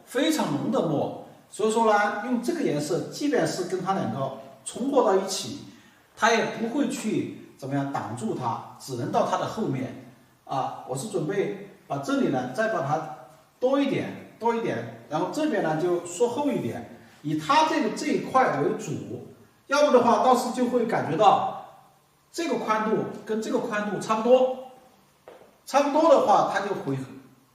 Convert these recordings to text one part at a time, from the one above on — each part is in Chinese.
非常浓的墨，所以说呢，用这个颜色，即便是跟它两个重合到一起，它也不会去怎么样挡住它，只能到它的后面啊。我是准备把这里呢再把它多一点，然后这边呢就缩厚一点，以它这一块为主，要不的话，到时就会感觉到这个宽度跟这个宽度差不多。差不多的话，它就会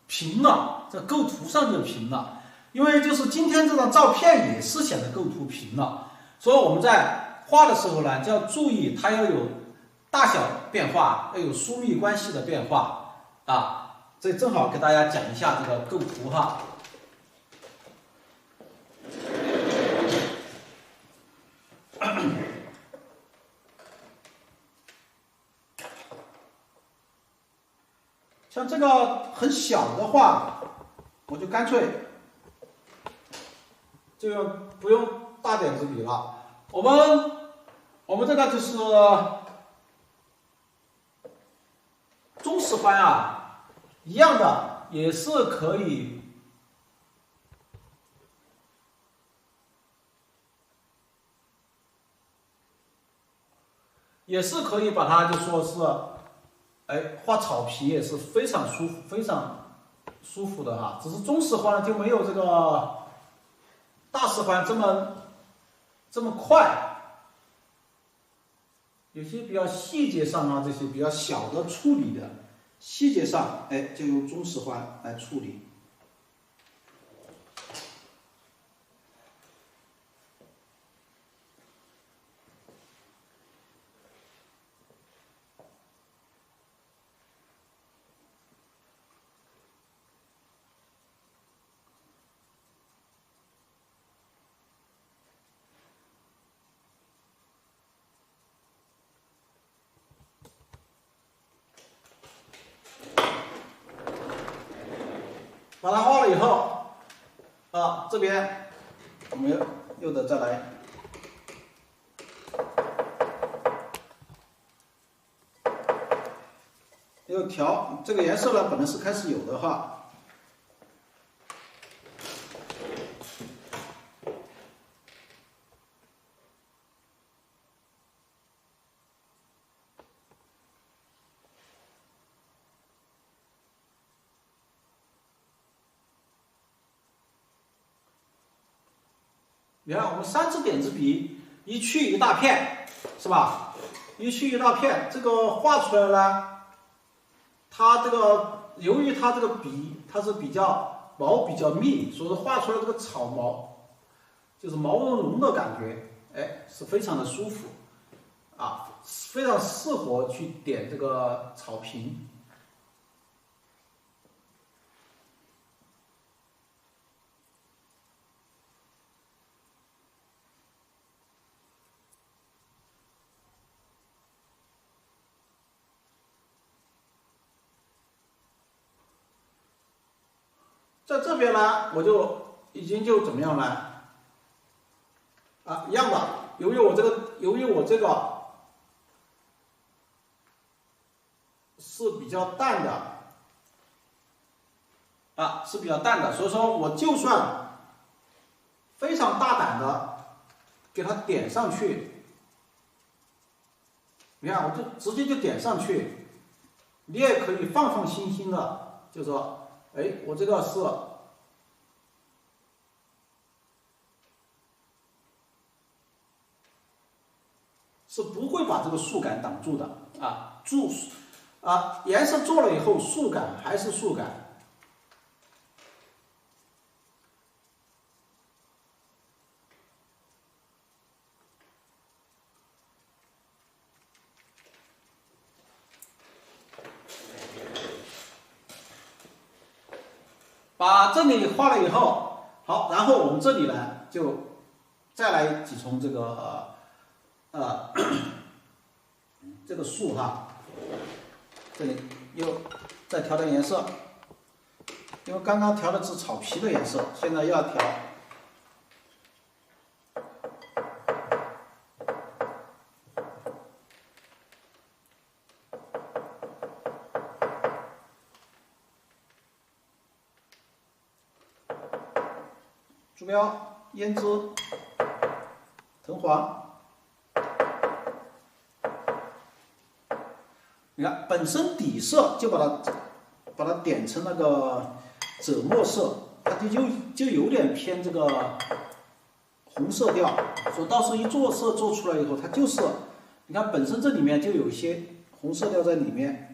平了，这构图上就平了。因为就是今天这张照片也是显得构图平了，所以我们在画的时候呢，就要注意它要有大小变化，要有疏密关系的变化啊。这正好给大家讲一下这个构图哈。像这个很小的话，我就干脆就不用大点子笔了。我们这个就是中式欢啊，一样的也是可以。也是可以把它就说是，画草皮也是非常舒服、非常舒服的哈。只是中式欢就没有这个大式欢这么快，有些比较细节上啊，这些比较小的处理的细节上，就用中式欢来处理。把它画了以后，这边我们又得再来要调这个颜色呢，本来是开始有的哈，你看我们3支点子笔一去一大片，是吧？一去一大片，这个画出来呢，它这个由于它这个笔它是毛比较密，所以说画出来这个草毛就是毛茸茸的感觉，是非常的舒服啊，非常适合去点这个草坪。在这边呢，我就已经就怎么样呢？一样的，由于我这个是比较淡的，是比较淡的，所以说我就算非常大胆的给它点上去，你看我就直接就点上去，你也可以放放心心的，就说，我这个是不会把这个树感挡住的颜色做了以后，树感还是树感。把这里画了以后，好，然后我们这里呢就再来几重这个这个树哈，这里又再调点颜色，因为刚刚调的是草皮的颜色，现在又要调。鼠标胭脂藤黄，你看本身底色就把它点成那个赭墨色，它就有点偏这个红色调，所以到时候一做色做出来以后，它就是你看本身这里面就有一些红色调在里面。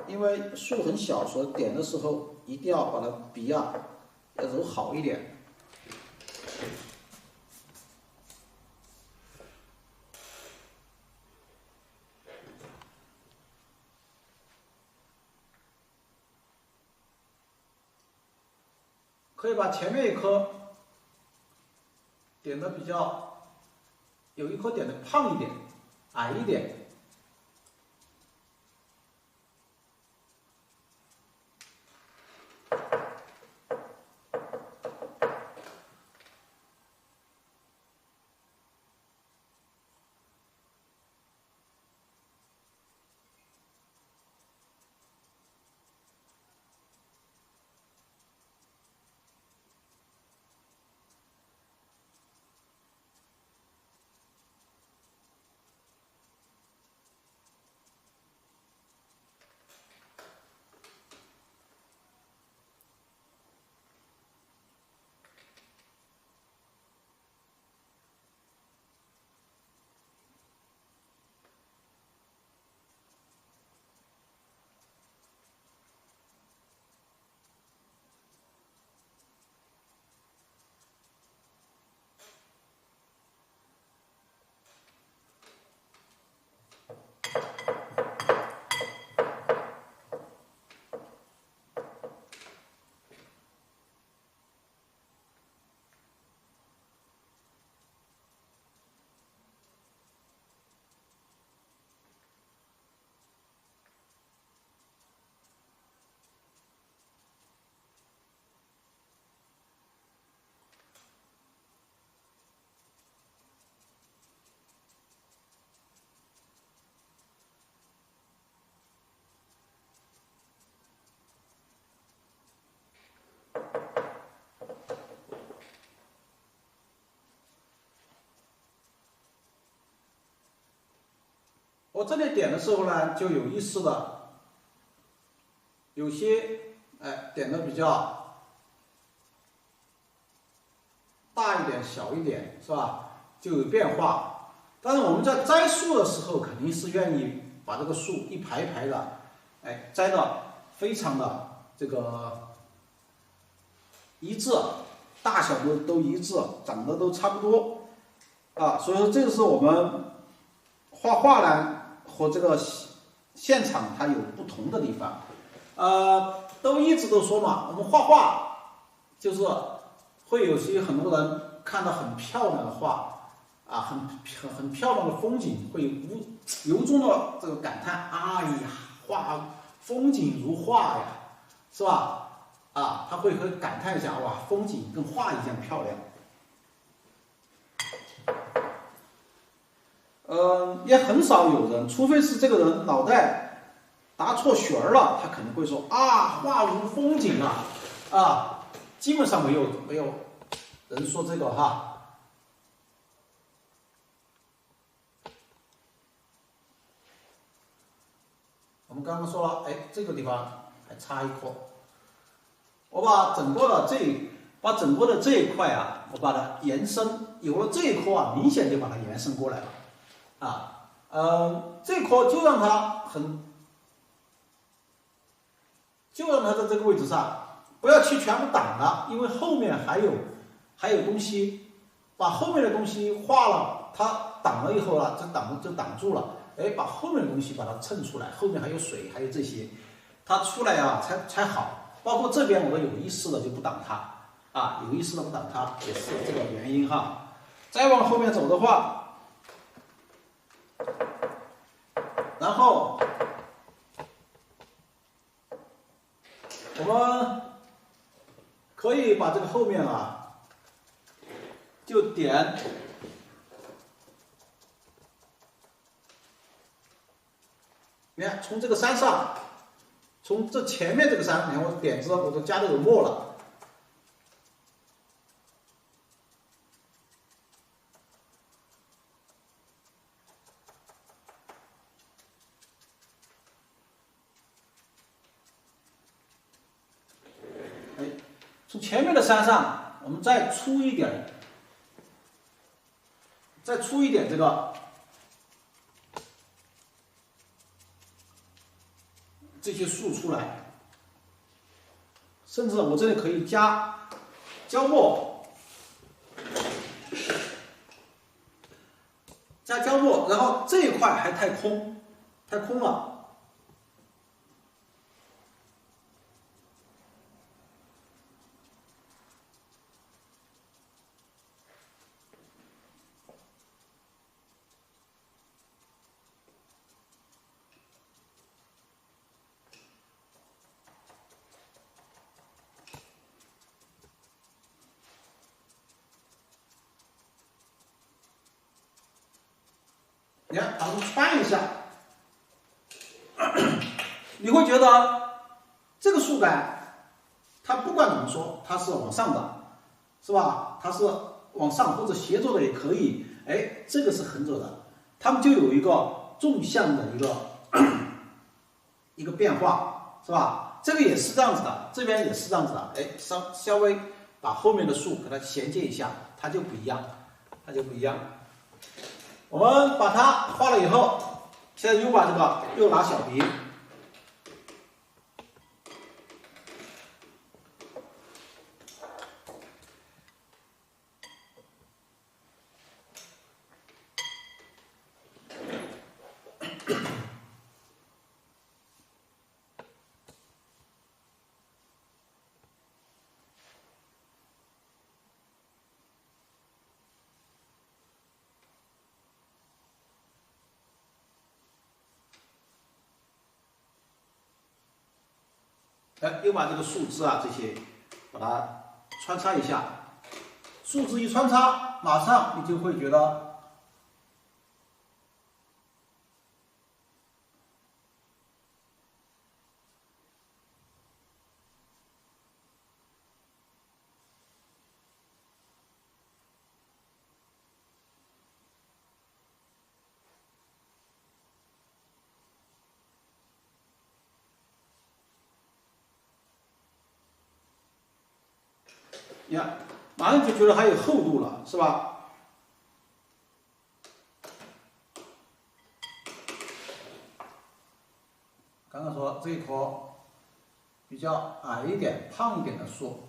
因为树很小，所以点的时候一定要把它笔啊要揉好一点。可以把前面一颗点的比较，有一颗点的胖一点、矮一点。我这里点的时候呢，就有意识的，有些点的比较大一点、小一点，是吧？就有变化。但是我们在栽树的时候，肯定是愿意把这个树一排一排的，栽的非常的这个一致，大小都一致，长得都差不多啊。所以说，这个是我们画画呢和这个现场它有不同的地方。都一直都说嘛，我们画画就是会有些很多人看到很漂亮的画啊，很漂亮的风景，会由衷的这个感叹：哎呀，画风景如画呀，是吧？啊，他会感叹一下：哇，风景跟画一样漂亮。也很少有人，除非是这个人脑袋答错旋儿了，他可能会说啊，画如风景啊，啊，基本上没有人说这个哈。我们刚刚说了，这个地方还差一颗，我把整个的这一块啊，我把它延伸，有了这一颗啊，明显就把它延伸过来了。这颗就让它在这个位置上，不要去全部挡了，因为后面还有东西，把后面的东西画了，它挡了以后啊，就挡住了，把后面的东西把它衬出来，后面还有水，还有这些，它出来啊才好。包括这边我都有意识的就不挡它，有意识的不挡它也是这个原因哈。再往后面走的话。然后我们可以把这个后面啊，就点，你看从这个山上，从这前面这个山，你看我点子我都加的有墨了。哎，从前面的山上，我们再出一点这个这些树出来，甚至我这里可以加胶墨，加胶墨，然后这一块还太空了。你看，把它翻一下，你会觉得这个树干，它不管怎么说，它是往上的，是吧？它是往上或者斜着的也可以。哎，这个是横着的，它们就有一个纵向的一个变化，是吧？这个也是这样子的，这边也是这样子的。哎，稍微把后面的树给它衔接一下，它就不一样，我们把它画了以后，现在又拿小笔，哎，又把这个树枝啊这些，把它穿插一下，树枝一穿插，马上你就会觉得你看，马上就觉得它有厚度了，是吧？刚刚说这一棵比较矮一点、胖一点的树，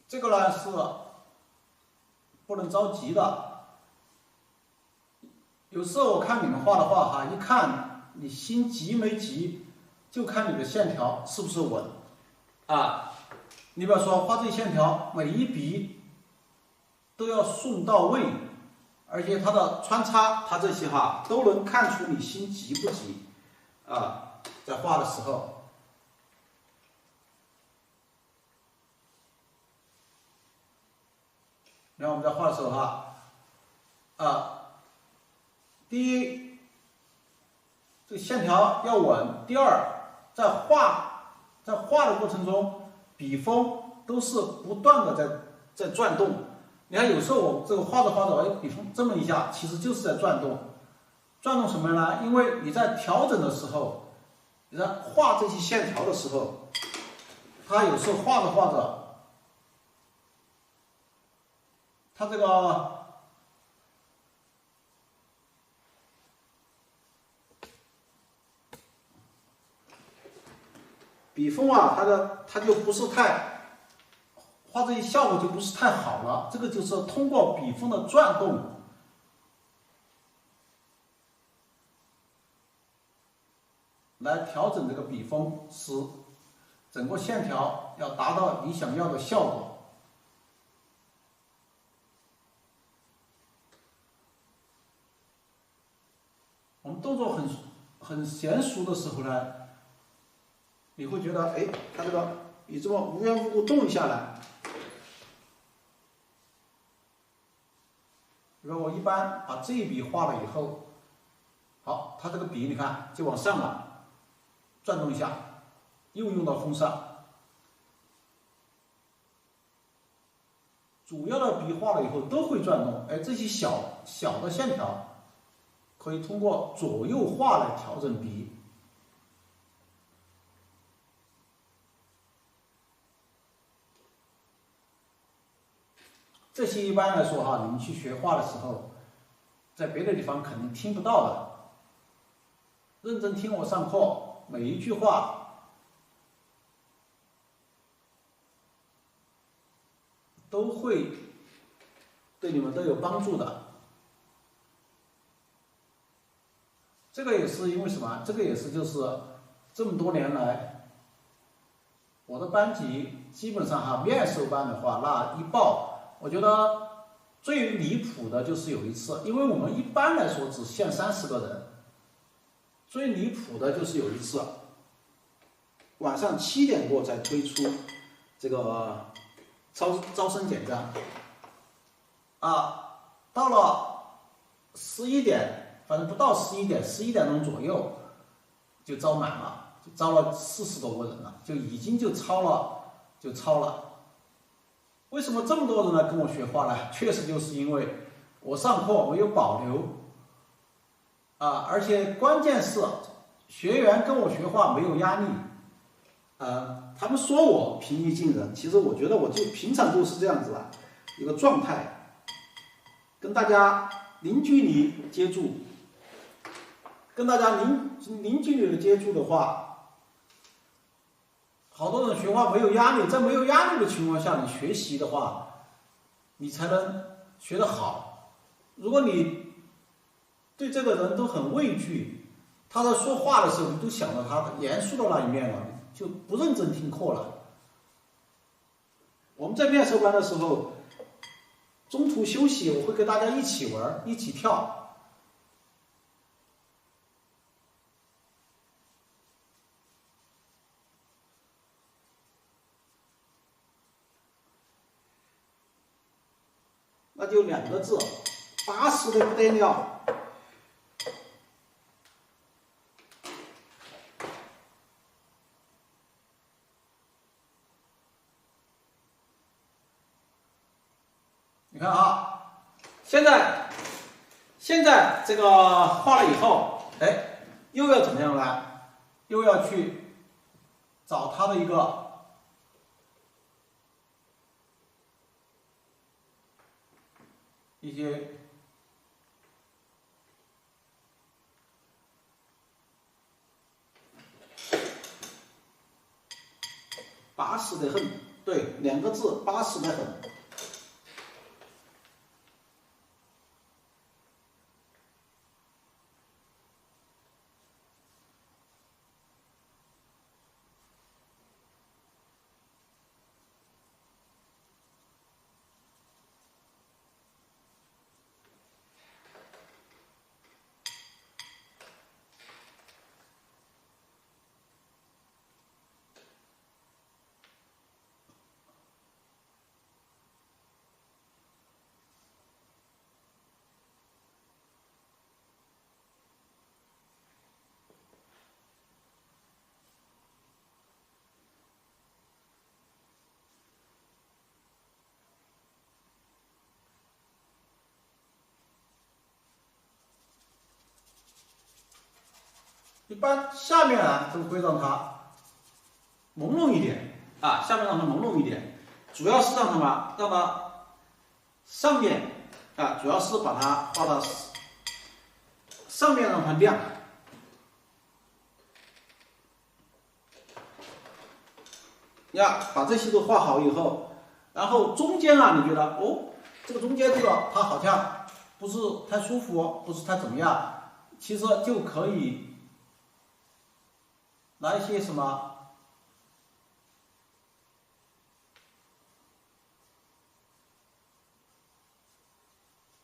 这个呢是不能着急的。有时候我看你们画的画哈，一看你心急没急，就看你的线条是不是稳啊。你比方说画这线条，每一笔都要顺到位，而且它的穿插，它这些哈都能看出你心急不急啊，在画的时候。然后我们在画的时候哈，第一，这个线条要稳；第二，在画的过程中，笔锋都是不断的在转动。你看，有时候我这个画着画着，哎，笔锋这么一下，其实就是在转动。转动什么呢？因为你在调整的时候，你在画这些线条的时候，它有时候画着画着，它这个笔锋啊，它就不是太画这些效果就不是太好了。这个就是通过笔锋的转动来调整这个笔锋，使整个线条要达到你想要的效果。我们动作很娴熟的时候呢，你会觉得，哎，它这个你这么无缘无故动一下来，比如我一般把这一笔画了以后，好，它这个笔你看就往上了，转动一下，又用到锋上。主要的笔画了以后都会转动，哎，这些小的线条可以通过左右画来调整笔。这些一般来说哈，你们去学画的时候，在别的地方肯定听不到的。认真听我上课，每一句话都会对你们都有帮助的。这个也是因为什么？这个也是就是这么多年来，我的班级基本上哈面授班的话，那一报。我觉得最离谱的就是有一次，因为我们一般来说只限30个人，最离谱的就是有一次，晚上7点过才推出这个招生简章，啊，到了11点，反正不到11点，11点钟左右就招满了，就招了40多个人了，就已经就超了。为什么这么多人来跟我学画呢？确实就是因为我上课我有保留，而且关键是学员跟我学画没有压力，他们说我平易近人，其实我觉得我就平常就是这样子的一个状态，跟大家零距离接触，跟大家零距离的接触的话。好多人学画没有压力，在没有压力的情况下，你学习的话，你才能学得好。如果你对这个人都很畏惧，他在说话的时候，你都想到他严肃的那一面了，就不认真听课了。我们在面授班的时候，中途休息，我会跟大家一起玩，一起跳。那就2个字，巴适的不得了。你看啊，现在这个画了以后，哎，又要怎么样呢？又要去找它的一些巴适的很，对，2个字，巴适的很。一般下面啊都会让它朦胧一点啊，下面让它朦胧一点，主要是让它上面啊，主要是把它画到上面让它亮。呀，把这些都画好以后，然后中间啊，你觉得哦，这个中间这个它好像不是太舒服，不是太怎么样，其实就可以拿一些什么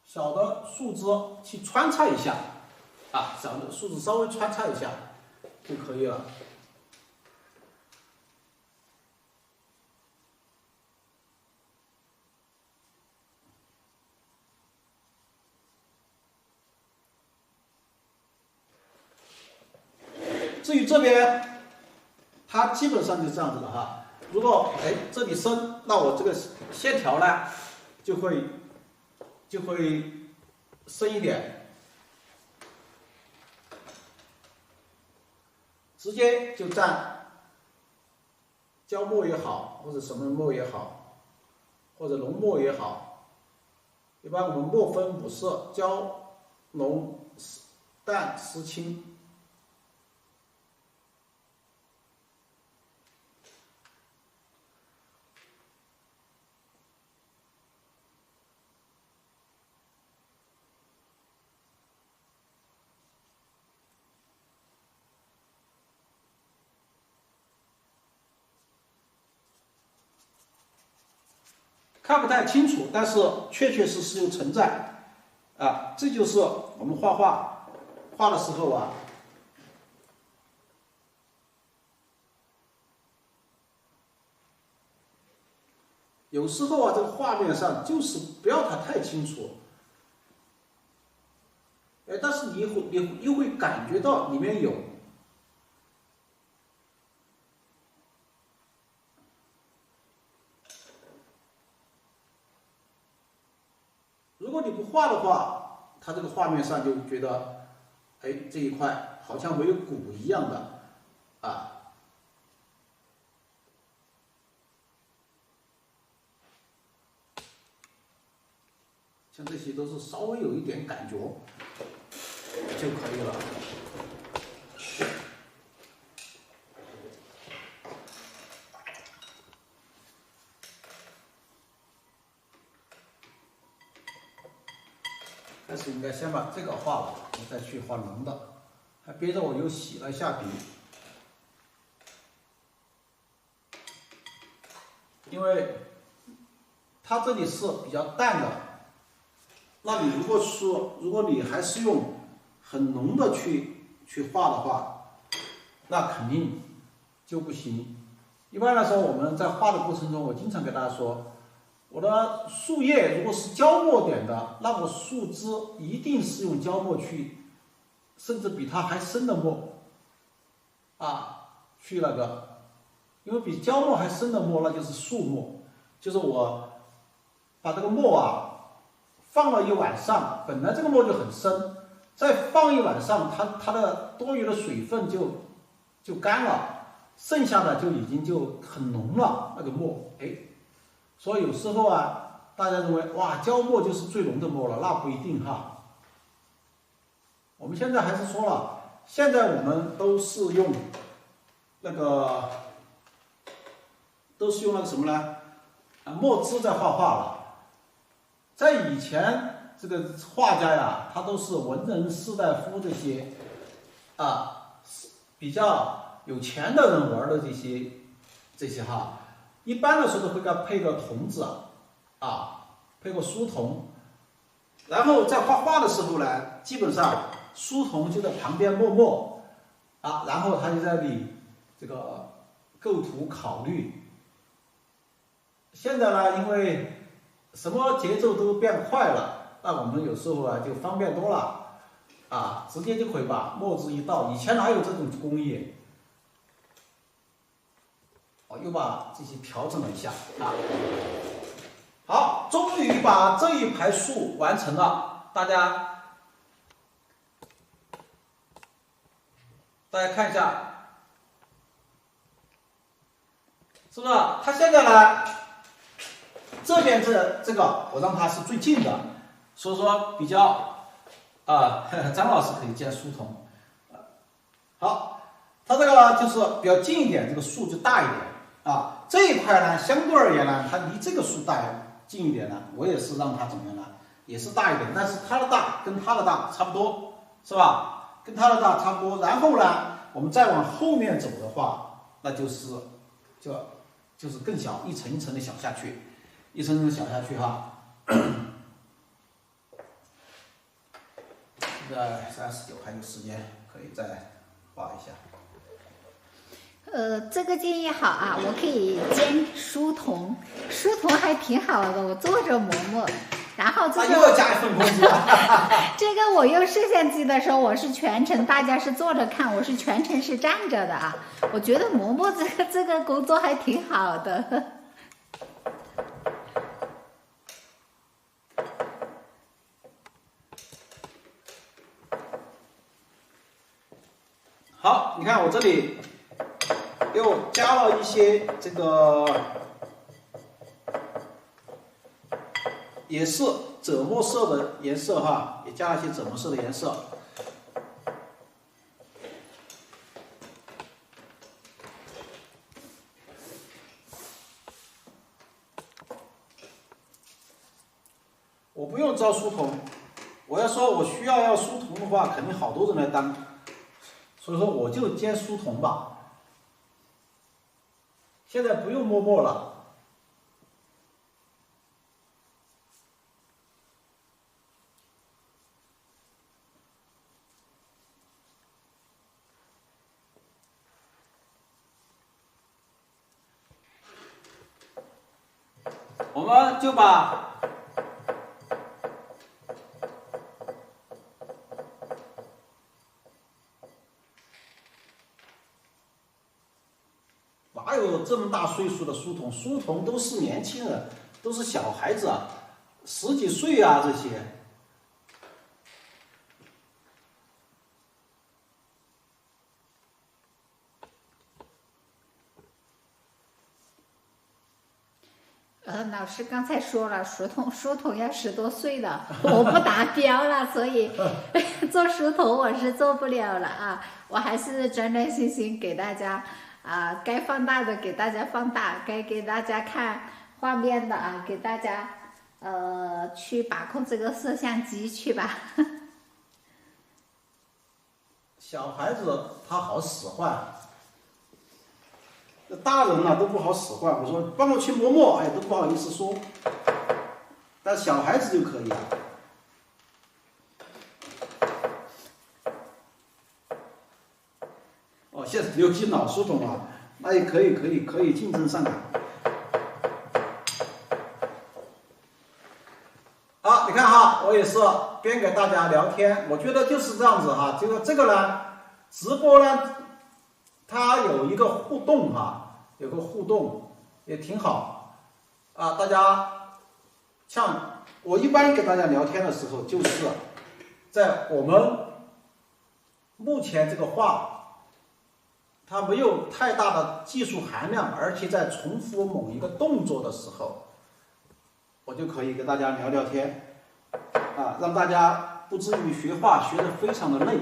小的树枝去穿插一下，啊，小的树枝稍微穿插一下就可以了。至于这边，它基本上就这样子的哈。如果这里深，那我这个线条呢就会深一点，直接就蘸胶墨也好，或者什么墨也好，或者浓墨也好。一般我们墨分5色：胶、浓、淡、湿、清。看不太清楚，但是确确实实又存在，啊，这就是我们画的时候啊，有时候啊，这个画面上就是不要它太清楚，但是你又会感觉到里面有。如果你不画的话，它这个画面上就觉得，这一块好像没有骨一样的，啊。像这些都是稍微有一点感觉就可以了。开始应该先把这个画了，我再去画浓的。还憋着我又洗了一下笔，因为它这里是比较淡的。那你如果你还是用很浓的去画的话，那肯定就不行。一般来说，我们在画的过程中，我经常给大家说，我的树叶如果是胶墨点的，那我树枝一定是用胶墨去，甚至比它还深的墨，去那个，因为比胶墨还深的墨，那就是树墨，就是我把这个墨放了一晚上，本来这个墨就很深，再放一晚上，它的多余的水分就干了，剩下的就已经就很浓了那个墨，所以有时候大家认为哇胶墨就是最浓的墨了，那不一定哈。我们现在还是说了，现在我们都是用那个什么呢？墨汁在画了。在以前，这个画家呀，他都是文人士大夫这些比较有钱的人玩的这些哈，一般的时候都会给他配个童子配个书童，然后在画画的时候呢，基本上书童就在旁边默默然后他就在那里这个构图考虑。现在呢，因为什么节奏都变快了，那我们有时候就方便多了直接就可以把墨汁一倒。以前哪有这种工艺？又把这些调整了一下好，终于把这一排树完成了，大家看一下，是不是？它现在呢，这边这个我让它是最近的，所以说比较张老师可以建书童。好，它这个就是比较近一点，这个树就大一点啊。这一块呢，相对而言呢，它离这个树近一点呢，我也是让它怎么样呢？也是大一点，但是它的大跟它的大差不多，是吧？跟它的大差不多。然后呢，我们再往后面走的话，那就是更小，一层一层的小下去，一层层小下去哈。现在39还有时间，可以再画一下。这个建议好啊，我可以兼书童，书童还挺好的，我坐着磨磨。然后这个又要加一份工资这个我用摄像机的时候，我是全程，大家是坐着看，我是全程是站着的啊。我觉得嬷嬷这个工作还挺好的。好，你看我这里又加了一些这个，也是赭墨色的颜色哈，也加了一些赭墨色的颜色。我不用招书童，我要说我需要书童的话，肯定好多人来当，所以说我就兼书童吧。现在不用摸墨了。我们就把哪有这么大岁数的书童？书童都是年轻人，都是小孩子啊，10几岁啊这些。老师刚才说了，书童要10多岁的，我不达标了，所以做书童我是做不了了啊！我还是专心心给大家该放大的给大家放大，该给大家看画面的给大家去把控这个摄像机去吧。小孩子他好使唤。大人呢都不好使唤，我说帮我去磨墨，哎，都不好意思说。但小孩子就可以啊。哦，现在流行老书童啊，那也可以竞争上岗。好，你看哈，我也是边给大家聊天，我觉得就是这样子哈。这个呢，直播呢，它有一个互动哈。有个互动也挺好啊！大家像我一般给大家聊天的时候，就是在我们目前这个画，它没有太大的技术含量，而且在重复某一个动作的时候，我就可以跟大家聊聊天啊，让大家不至于学画学得非常的累。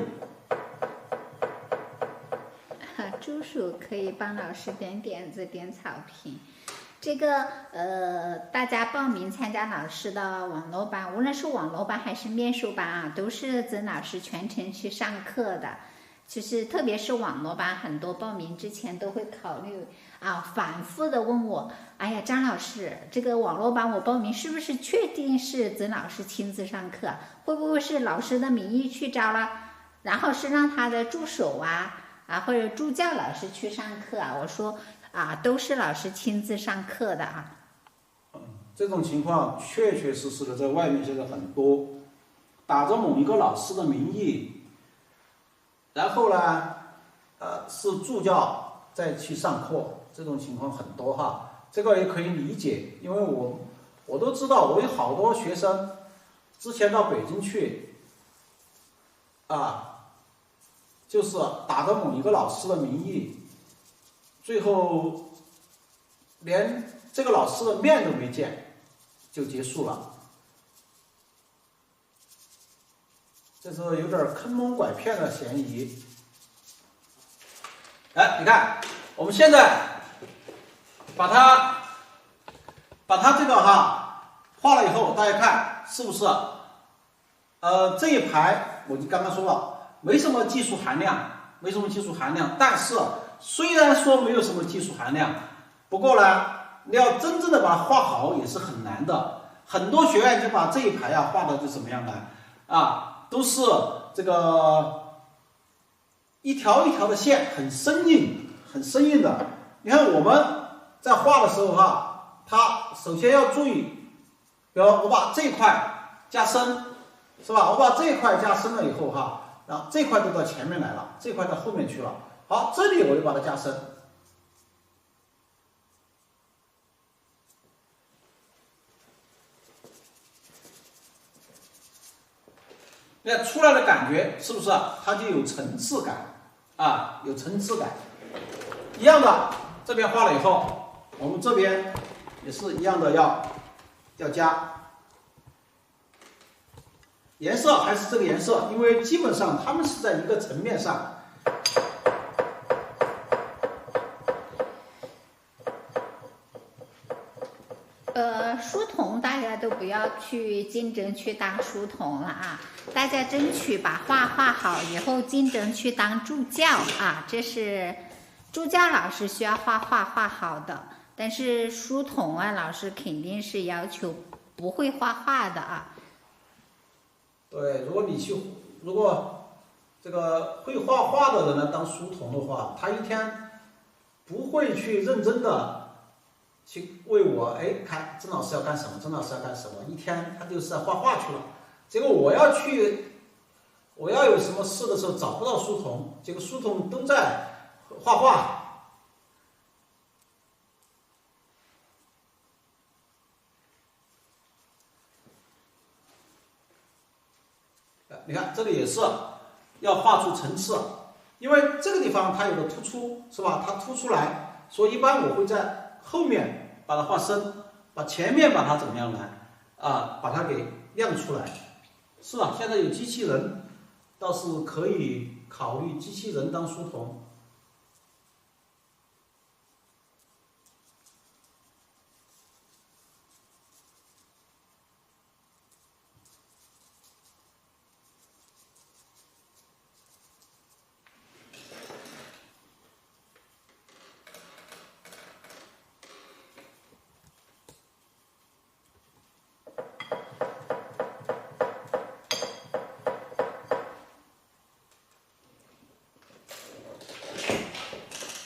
助手可以帮老师点点子、点草坪。这个大家报名参加老师的网络班，无论是网络班还是面授班啊，都是曾老师全程去上课的。就是特别是网络班，很多报名之前都会考虑反复的问我，哎呀，张老师，这个网络班我报名是不是确定是曾老师亲自上课？会不会是老师的名义去招了，然后是让他的助手或者助教老师去上课我说都是老师亲自上课的这种情况确确实实的在外面现在很多，打着某一个老师的名义，然后呢，是助教再去上课，这种情况很多哈。这个也可以理解，因为我都知道，我有好多学生之前到北京去就是打着某一个老师的名义，最后连这个老师的面都没见就结束了。这是有点坑蒙拐骗的嫌疑。哎，你看，我们现在把它这个画了以后，大家看是不是？这一排我就刚刚说了，没什么技术含量，但是虽然说没有什么技术含量，不过呢，你要真正的把它画好也是很难的。很多学员就把这一排画的就怎么样呢？都是这个一条一条的线，很生硬的。你看我们在画的时候它首先要注意，比如我把这一块加深，是吧？我把这一块加深了以后然后这块就到前面来了，这块到后面去了。好，这里我就把它加深。那出来的感觉是不是它就有层次感有层次感。一样的，这边画了以后，我们这边也是一样的要加颜色，还是这个颜色，因为基本上它们是在一个层面上。书童大家都不要去竞争去当书童了大家争取把画好以后竞争去当助教这是助教老师需要画好的，但是书童老师肯定是要求不会画画的对，如果这个会画画的人呢当书童的话，他一天不会去认真的去为我看曾老师要干什么，一天他就是在画画去了。结果我要有什么事的时候找不到书童，结果书童都在画画。你看这里也是要画出层次，因为这个地方它有个突出，是吧？它凸出来，所以一般我会在后面把它画深，把前面把它怎么样呢？把它给亮出来。是吧？现在有机器人，倒是可以考虑机器人当书童。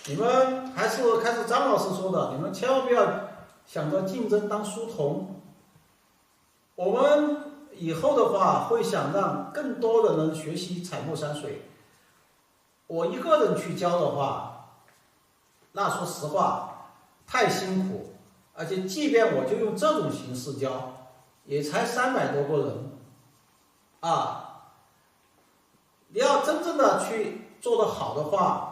你们还是开始张老师说的，你们千万不要想着竞争当书童。我们以后的话会想让更多的人学习彩墨山水。我一个人去教的话，那说实话太辛苦，而且即便我就用这种形式教，也才300多个人你要真正的去做得好的话，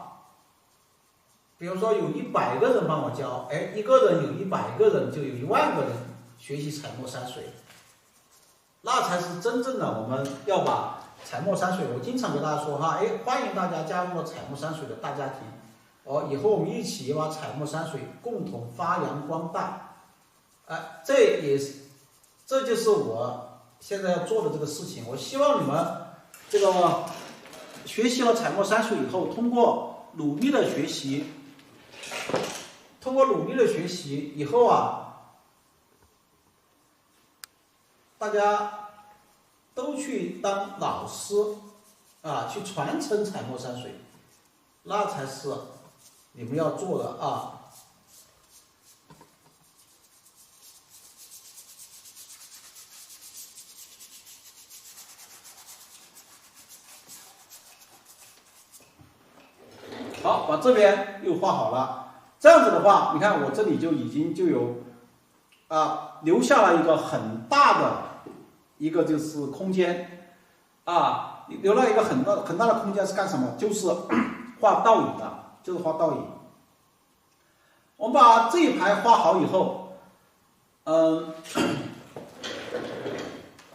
比如说有100个人帮我教，一个人有100个人，就有1万个人学习彩墨山水，那才是真正的我们要把彩墨山水。我经常给大家说欢迎大家加入彩墨山水的大家庭，以后我们一起把彩墨山水共同发扬光大。这就是我现在要做的这个事情。我希望你们这个学习了彩墨山水以后，通过努力的学习以后大家都去当老师去传承彩墨山水，那才是你们要做的好，把这边又画好了。这样子的话，你看我这里就有留下了一个很大的一个就是空间留了一个很大的空间是干什么？就是画倒影的，我们把这一排画好以后，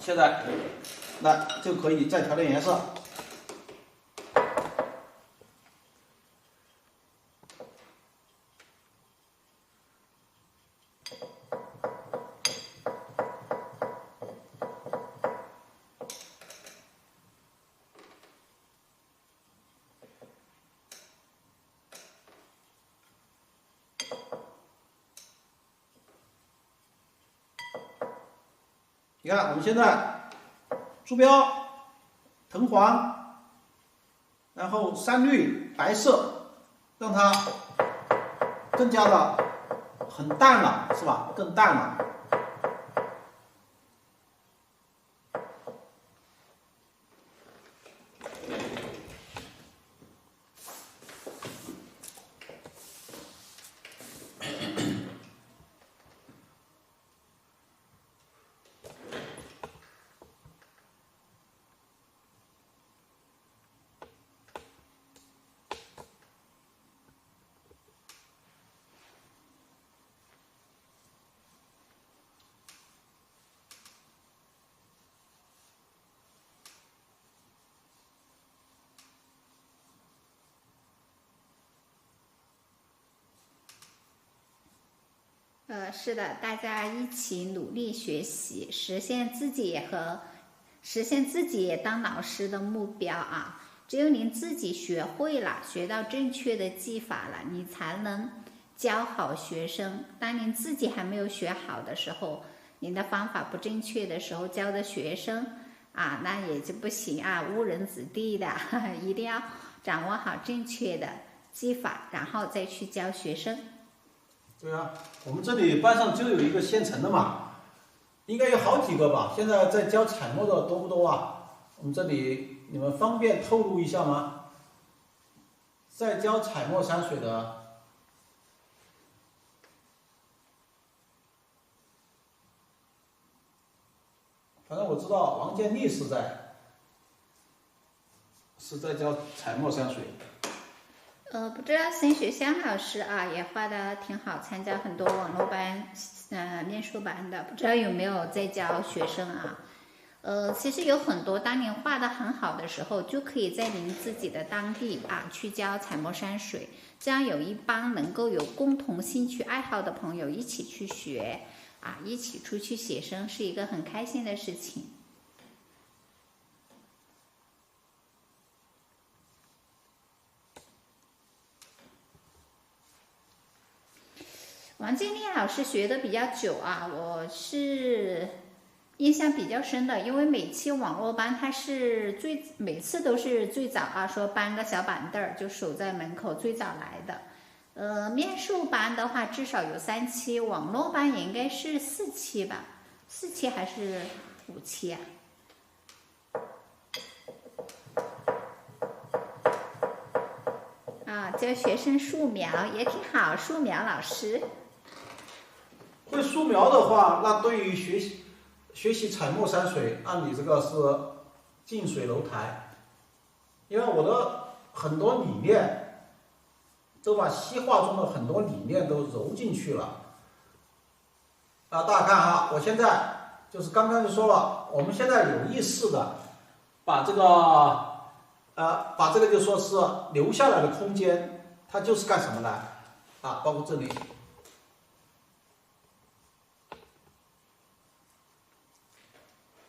现在那就可以再调点颜色。你看，我们现在朱标、藤黄，然后山绿、白色，让它更加的很淡了，是吧？更淡了。是的，大家一起努力学习，实现自己当老师的目标啊！只有您自己学会了，学到正确的技法了，你才能教好学生。当您自己还没有学好的时候，您的方法不正确的时候，教的学生啊，那也就不行啊，误人子弟的，一定要掌握好正确的技法，然后再去教学生。对啊，我们这里班上就有一个县城的嘛，应该有好几个吧。现在在教彩墨的多不多啊？我们这里你们方便透露一下吗？在教彩墨山水的，反正我知道王建立是在教彩墨山水。不知道沈雪香老师啊，也画的挺好，参加很多网络班、面授班的，不知道有没有在教学生啊？其实有很多，当您画的很好的时候，就可以在您自己的当地啊去教彩墨山水，这样有一帮能够有共同兴趣爱好的朋友一起去学啊，一起出去写生，是一个很开心的事情。王建立老师学的比较久啊，我是印象比较深的，因为每期网络班他是每次都是最早啊，说搬个小板凳儿就守在门口，最早来的。面授班的话至少有3期，网络班也应该是4期吧，4期还是5期啊？啊，教学生素描也挺好，素描老师。会素描的话，那对于学习彩墨山水，按你这个是近水楼台，因为我的很多理念都把西画中的很多理念都揉进去了。大家看哈，我现在就是刚刚就说了，我们现在有意识的把这个就说是留下来的空间，它就是干什么呢？啊，包括这里。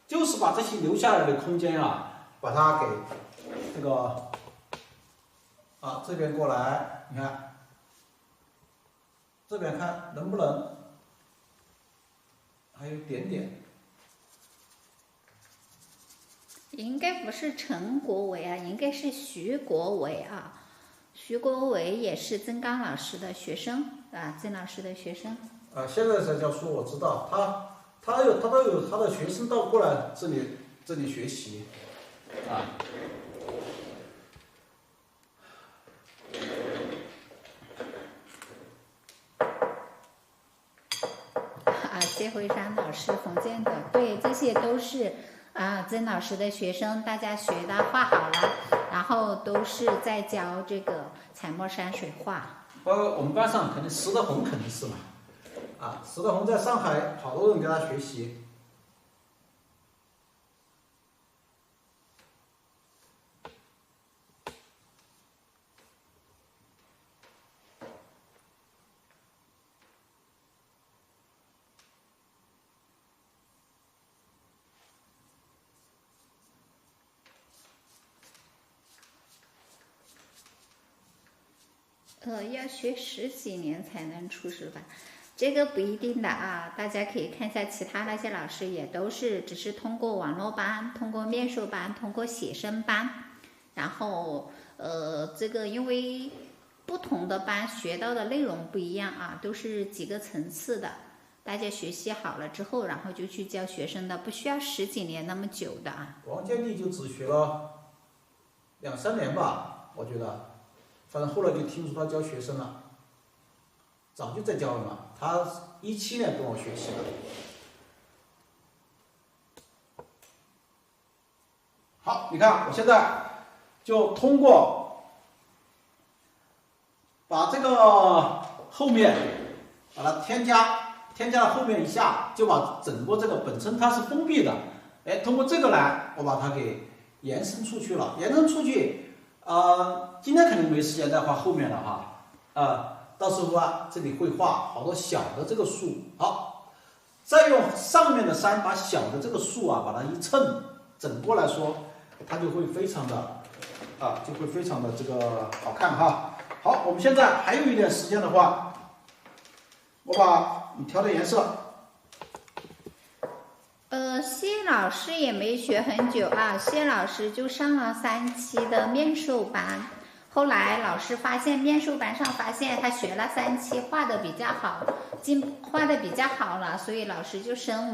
就是把这些留下来的空间啊，把它给这个这边过来，你看这边看能不能还有点点，应该不是陈国伟啊，应该是徐国伟啊。徐国伟也是曾刚老师的学生啊，曾老师的学生。现在在教书，我知道他都有他的学生到过来这里学习，啊。谢慧珊老师、冯建德，对，这些都是曾老师的学生，大家学的画好了，然后都是在教这个彩墨山水画。包括我们班上肯定石德宏肯定是嘛，石德宏在上海好多人跟他学习。要学10几年才能出师吧？这个不一定的啊，大家可以看一下其他那些老师也都是只是通过网络班、通过面授班、通过写生班，然后这个因为不同的班学到的内容不一样啊，都是几个层次的。大家学习好了之后，然后就去教学生的，不需要10几年那么久的啊。王建立就只学了2、3年吧，我觉得，反正后来就听说他教学生了，早就在教了嘛。他17年跟我学习的。好，你看我现在就通过把这个后面把它添加了后面一下，就把整个这个本身它是封闭的，哎，通过这个来我把它给延伸出去了，今天肯定没时间再画后面了哈，到时候啊这里会画好多小的这个树，好，再用上面的山把小的这个树啊把它一衬，整个来说它就会非常的这个好看哈。好，我们现在还有一点时间的话，我把你调的颜色。谢老师也没学很久啊，谢老师就上了3期的面授班，后来老师发现面授班上发现他学了3期画的比较好，画的比较好了，所以老师就升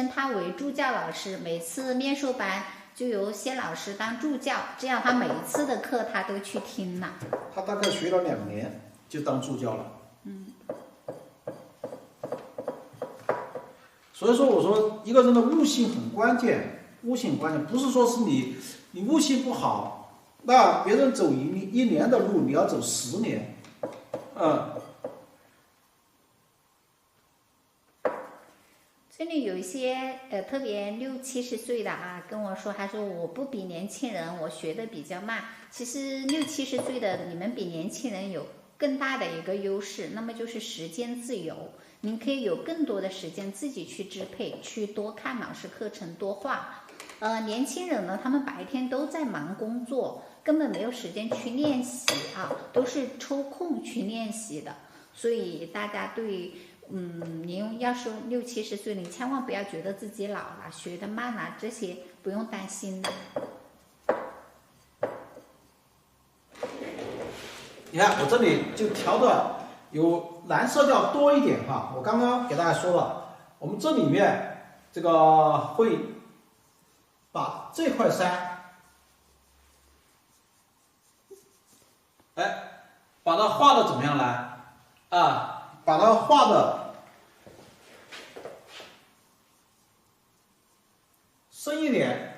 他为助教老师，每次面授班就由谢老师当助教，这样他每一次的课他都去听了。他大概学了2年就当助教了。所以说我说一个人的悟性很关键，不是说是你悟性不好，那别人走一年的路，你要走10年，这里有一些特别60、70岁的啊，跟我说，他说我不比年轻人，我学的比较慢。其实60、70岁的你们比年轻人有更大的一个优势，那么就是时间自由，您可以有更多的时间自己去支配，去多看老师课程，多画。年轻人呢，他们白天都在忙工作，根本没有时间去练习啊，都是抽空去练习的。所以大家对，您要是60、70岁，你千万不要觉得自己老了，学得慢了，这些不用担心的。你看我这里就调的有蓝色调多一点哈，我刚刚给大家说了，我们这里面这个会把这块山，把它画的怎么样来啊？把它画的深一点。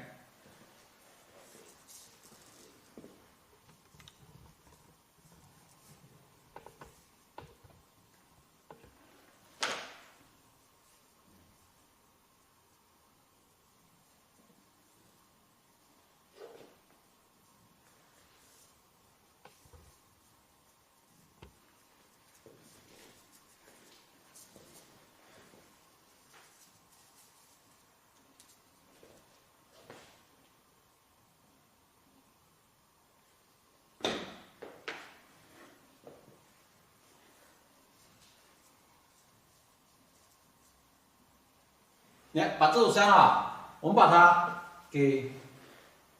你看，把这座山啊，我们把它给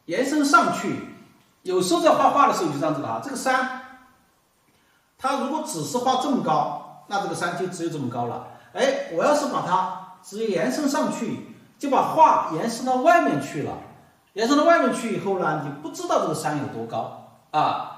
延伸上去。有时候在画画的时候就这样子的啊，这个山，它如果只是画这么高，那这个山就只有这么高了。我要是把它直接延伸上去，就把画延伸到外面去了。延伸到外面去以后呢，你不知道这个山有多高啊。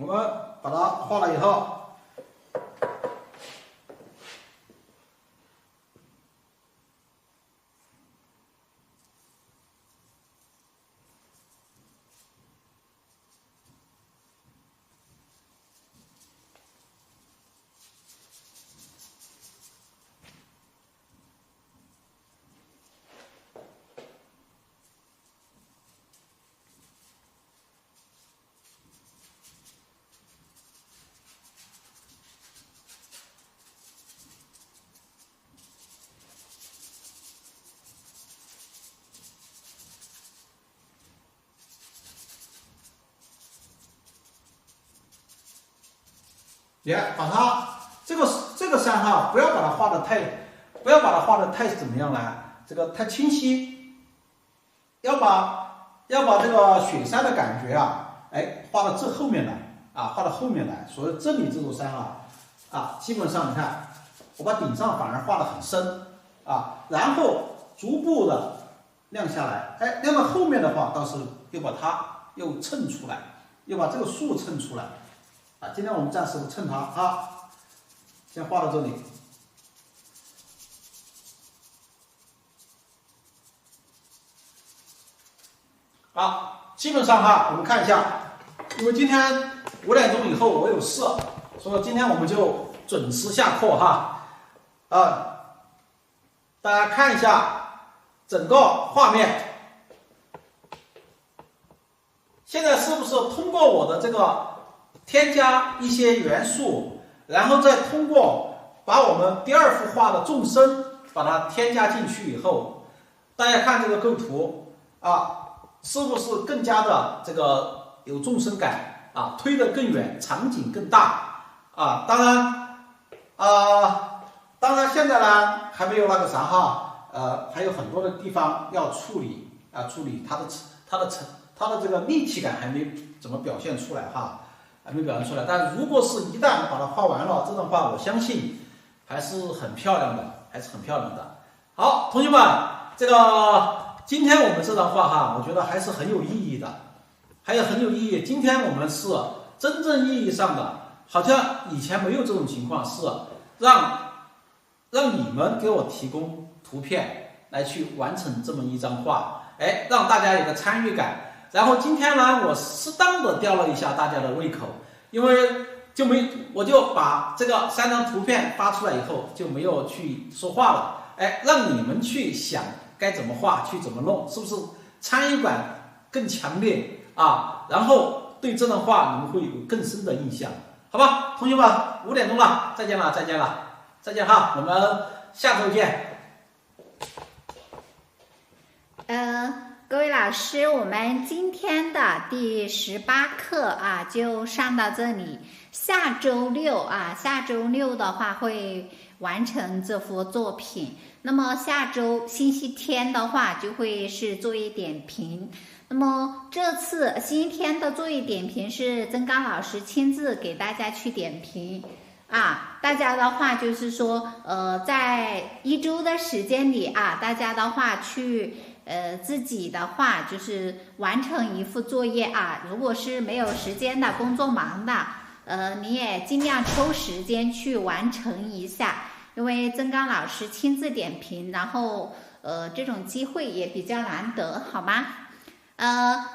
我们把它画了以后，也把它这个山哈，不要把它画的太怎么样呢？这个太清晰，要把这个雪山的感觉啊，哎，画到这后面来啊，画到后面来。所以这里这座山啊，基本上你看，我把顶上反而画得很深啊，然后逐步的亮下来，哎，亮到后面的话，倒是又把它又衬出来，又把这个树衬出来啊。今天我们暂时不衬它啊，先画到这里。好，基本上哈，我们看一下，因为今天5点钟以后我有事，所以今天我们就准时下课哈。大家看一下整个画面，现在是不是通过我的这个添加一些元素，然后再通过把我们第2幅画的纵深把它添加进去以后，大家看这个构图啊。是不是更加的这个有纵深感啊？推得更远，场景更大啊！当然现在呢还没有那个啥哈，还有很多的地方要处理啊，处理它的这个立体感还没怎么表现出来哈，还没表现出来。但如果是一旦把它画完了，这种画我相信还是很漂亮的，还是很漂亮的。好，同学们，这个。今天我们这张画哈，我觉得还是很有意义的，还有很有意义。今天我们是真正意义上的，好像以前没有这种情况，是让你们给我提供图片来去完成这么一张画，哎，让大家有个参与感。然后今天呢，我适当的吊了一下大家的胃口，因为我就把这个3张图片发出来以后就没有去说话了，哎，让你们去想。该怎么画，去怎么弄，是不是参与感更强烈啊？然后对这段话你们会有更深的印象，好吧？同学们，5点钟了，再见哈，我们下周见。各位老师，我们今天的第18课啊就上到这里。下周六的话会完成这幅作品。那么下周星期天的话就会是作业点评。那么这次星期天的作业点评是曾刚老师亲自给大家去点评啊。大家的话就是说，在1周的时间里啊，大家的话去自己的话就是完成一幅作业啊。如果是没有时间的，工作忙的，你也尽量抽时间去完成一下。因为曾刚老师亲自点评，然后这种机会也比较难得，好吗？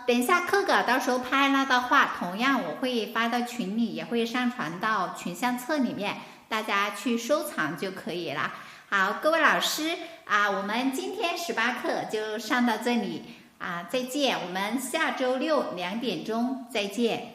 等一下课稿到时候拍了的话，同样我会发到群里，也会上传到群相册里面，大家去收藏就可以了。好，各位老师啊，我们今天18课就上到这里啊，再见，我们下周六2点钟再见。